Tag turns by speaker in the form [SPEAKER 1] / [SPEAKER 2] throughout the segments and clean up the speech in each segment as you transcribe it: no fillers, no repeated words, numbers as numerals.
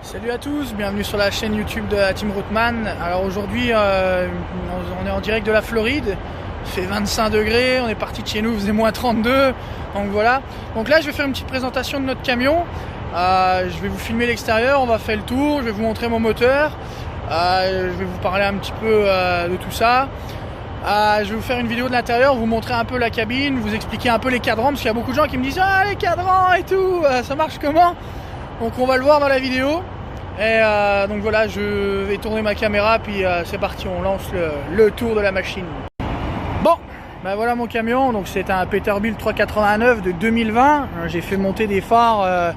[SPEAKER 1] Salut à tous, bienvenue sur la chaîne YouTube de la Team Routman. Alors aujourd'hui on est en direct de la Floride, il fait 25 degrés, on est parti de chez nous, il faisait moins 32, donc voilà. Donc là je vais faire une petite présentation de notre camion, je vais vous filmer l'extérieur, on va faire le tour, je vais vous montrer mon moteur, je vais vous parler un petit peu de tout ça. Je vais vous faire une vidéo de l'intérieur, vous montrer un peu la cabine, vous expliquer un peu les cadrans, parce qu'il y a beaucoup de gens qui me disent « Ah les cadrans et tout, ça marche comment ?» Donc on va le voir dans la vidéo. Et donc voilà, je vais tourner ma caméra, puis c'est parti, on lance le tour de la machine. Bon, ben voilà mon camion, donc c'est un Peterbilt 389 de 2020. J'ai fait monter des phares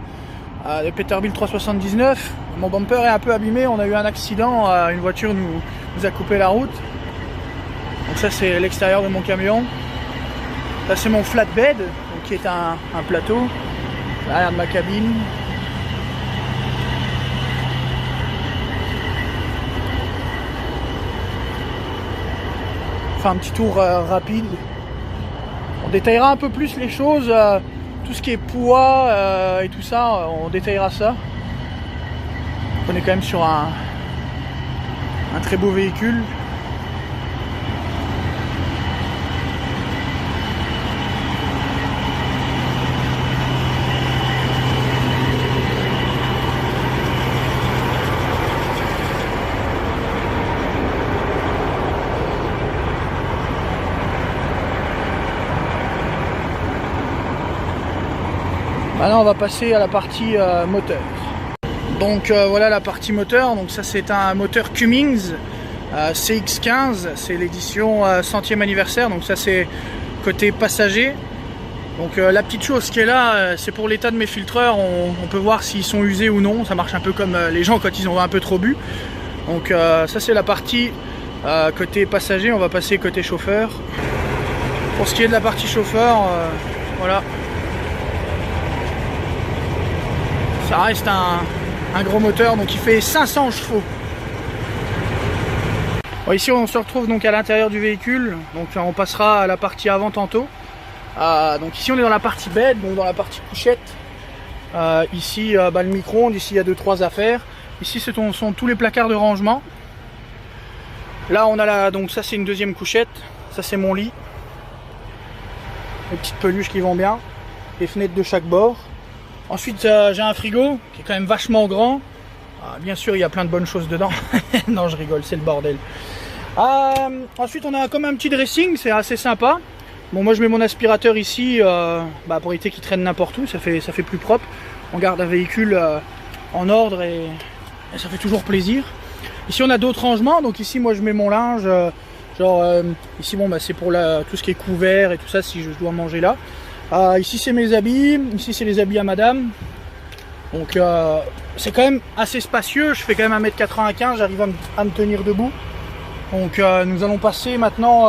[SPEAKER 1] de Peterbilt 379. Mon bumper est un peu abîmé, on a eu un accident, une voiture nous a coupé la route. Donc ça c'est l'extérieur de mon camion. Ça c'est mon flatbed, donc, qui est un plateau. L'arrière de ma cabine. Un petit tour rapide. On détaillera un peu plus les choses, tout ce qui est poids et tout ça, on détaillera ça. On est quand même sur un très beau véhicule. Maintenant on va passer à la partie moteur. Donc voilà la partie moteur, donc ça c'est un moteur Cummins CX15, c'est l'édition centième anniversaire, donc ça c'est côté passager. Donc la petite chose qui est là, c'est pour l'état de mes filtreurs, on peut voir s'ils sont usés ou non, ça marche un peu comme les gens quand ils ont un peu trop bu. Donc ça c'est la partie côté passager, on va passer côté chauffeur. Pour ce qui est de la partie chauffeur, voilà. Ça reste un gros moteur, donc il fait 500 chevaux. Bon, ici on se retrouve donc à l'intérieur du véhicule, donc on passera à la partie avant tantôt. Donc ici on est dans la partie bed, donc dans la partie couchette. Ici le micro-ondes, ici il y a 2-3 affaires. Ici ce sont tous les placards de rangement. Là on a donc ça c'est une deuxième couchette, ça c'est mon lit. Les petites peluches qui vont bien, les fenêtres de chaque bord. Ensuite j'ai un frigo qui est quand même vachement grand. Bien sûr il y a plein de bonnes choses dedans. Non je rigole, c'est le bordel. Ensuite on a comme un petit dressing, c'est assez sympa. Bon moi je mets mon aspirateur ici pour éviter qu'il traîne n'importe où, ça fait plus propre. On garde un véhicule en ordre et ça fait toujours plaisir. Ici on a d'autres rangements, donc ici moi je mets mon linge. Ici bon c'est pour tout ce qui est couvert et tout ça si je dois manger là. Ici c'est mes habits, ici c'est les habits à madame. Donc c'est quand même assez spacieux, je fais quand même 1m95, j'arrive à me tenir debout. Donc nous allons passer maintenant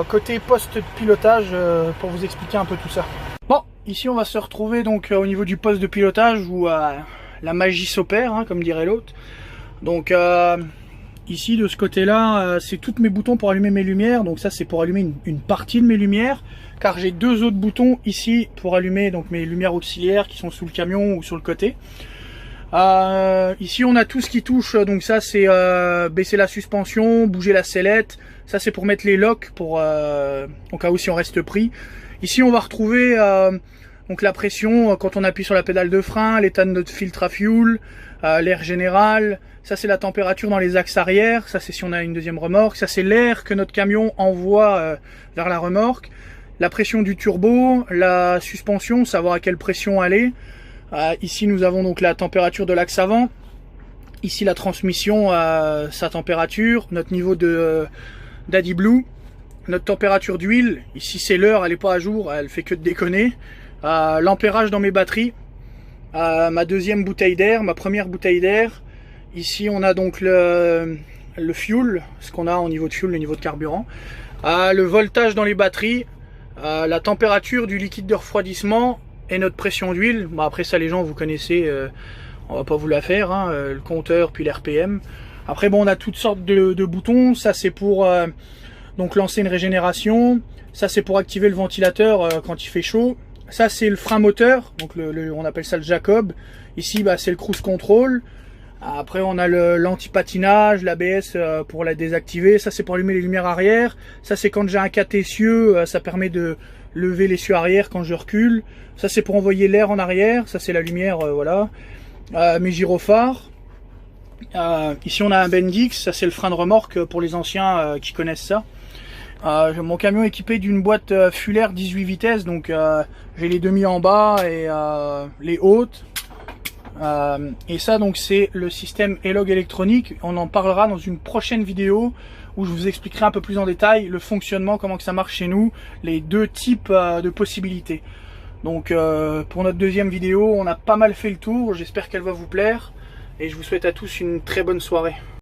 [SPEAKER 1] côté poste de pilotage pour vous expliquer un peu tout ça. Bon, ici on va se retrouver donc au niveau du poste de pilotage où la magie s'opère, hein, comme dirait l'autre. Donc ici de ce côté là c'est tous mes boutons pour allumer mes lumières, donc ça c'est pour allumer une partie de mes lumières, car j'ai deux autres boutons ici pour allumer donc mes lumières auxiliaires qui sont sous le camion ou sur le côté. Ici on a tout ce qui touche, donc ça c'est baisser la suspension, bouger la sellette, ça c'est pour mettre les locks pour au cas où si on reste pris. Ici on va retrouver donc la pression quand on appuie sur la pédale de frein, l'état de notre filtre à fuel, l'air général, ça c'est la température dans les axes arrière, ça c'est si on a une deuxième remorque, ça c'est l'air que notre camion envoie vers la remorque, la pression du turbo, la suspension, savoir à quelle pression elle est. Ici nous avons donc la température de l'axe avant, ici la transmission, sa température, notre niveau d'AdBlue, notre température d'huile, ici c'est l'heure, elle n'est pas à jour, elle fait que de déconner. L'ampérage dans mes batteries, ma deuxième bouteille d'air, ma première bouteille d'air. Ici on a donc le fuel, ce qu'on a au niveau de fuel, le niveau de carburant, le voltage dans les batteries, la température du liquide de refroidissement et notre pression d'huile. Bon, après ça les gens vous connaissez, on va pas vous la faire, hein, le compteur puis l'RPM. Après bon on a toutes sortes de boutons, ça c'est pour donc lancer une régénération, ça c'est pour activer le ventilateur quand il fait chaud. Ça c'est le frein moteur, donc on appelle ça le Jacob. Ici bah, c'est le cruise control. Après on a l'anti-patinage, l'ABS pour la désactiver. Ça c'est pour allumer les lumières arrière. Ça c'est quand j'ai un 4 essieux, ça permet de lever l'essieu arrière quand je recule. Ça c'est pour envoyer l'air en arrière. Ça c'est la lumière, voilà. Mes gyrophares. Ici on a un Bendix, ça c'est le frein de remorque pour les anciens qui connaissent ça. Mon camion est équipé d'une boîte Fuller 18 vitesses, donc j'ai les demi en bas et les hautes. Et ça donc c'est le système E-Log électronique. On en parlera dans une prochaine vidéo où je vous expliquerai un peu plus en détail le fonctionnement, comment que ça marche chez nous, les deux types de possibilités. Donc pour notre deuxième vidéo, on a pas mal fait le tour, j'espère qu'elle va vous plaire et je vous souhaite à tous une très bonne soirée.